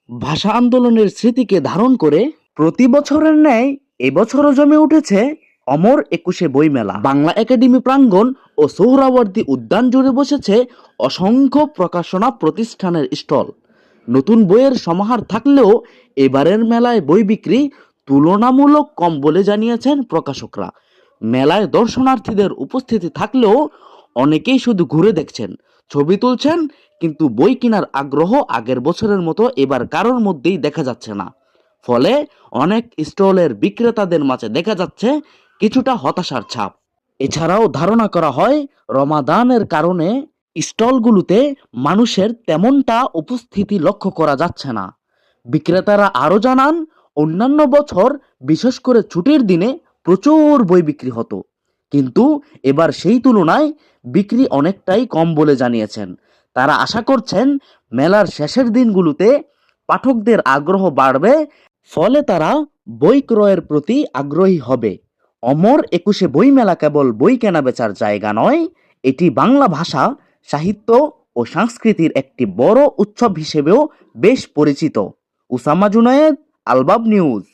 ভাষা আন্দোলনের স্মৃতিকে ধারণ করে প্রতি বছরের ন্যায় এবছরও জমে উঠেছে অমর একুশে বইমেলা। বাংলা একাডেমি প্রাঙ্গণ ও সোহরাওয়ার্দী উদ্যান জুড়ে বসেছে অসংখ্য প্রকাশনা প্রতিষ্ঠানের স্টল। নতুন বইয়ের সমাহার থাকলেও এবারের মেলায় বই বিক্রি তুলনামূলক কম বলে জানিয়েছেন প্রকাশকরা। মেলায় দর্শনার্থীদের উপস্থিতি থাকলেও অনেকেই শুধু ঘুরে দেখছেন, ছবি তুলছেন, কিন্তু বই কেনার আগ্রহ আগের বছরের মতো এবার কারোর মধ্যেই দেখা যাচ্ছে না। ফলে অনেক স্টলের বিক্রেতাদের মাঝে দেখা যাচ্ছে কিছুটা হতাশার ছাপ। এছাড়াও ধারণা করা হয় রমাদানের কারণে স্টলগুলোতে মানুষের তেমনটা উপস্থিতি লক্ষ্য করা যাচ্ছে না। বিক্রেতারা আরও জানান, অন্যান্য বছর বিশেষ করে ছুটির দিনে প্রচুর বই বিক্রি হতো, কিন্তু এবার সেই তুলনায় বিক্রি অনেকটাই কম বলে জানিয়েছেন। তারা আশা করছেন মেলার শেষের দিনগুলোতে পাঠকদের আগ্রহ বাড়বে, ফলে তারা বই ক্রয়ের প্রতি আগ্রহী হবে। অমর একুশে বইমেলা কেবল বই কেনাবেচার জায়গা নয়, এটি বাংলা ভাষা, সাহিত্য ও সংস্কৃতির একটি বড় উৎসব হিসেবেও বেশ পরিচিত। উসামা জুনায়েদ, আলবাব নিউজ।